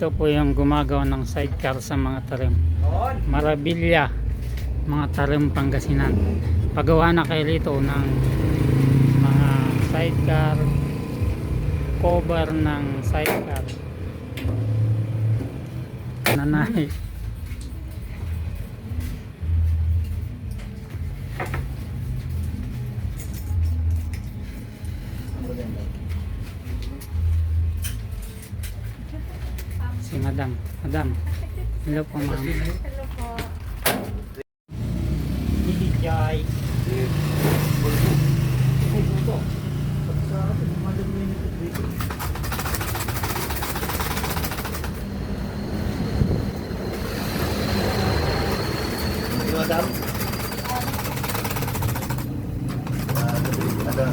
Ito po yung gumagawa ng sidecar sa Mangatarem. Marabilla, Mangatarem, Pangasinan. Pagawa na kayo rito ng mga sidecar, cover ng sidecar. Nanay. Si Madam. Madam. Hello po, ma'am. Hello po. Joy. Madam? Ada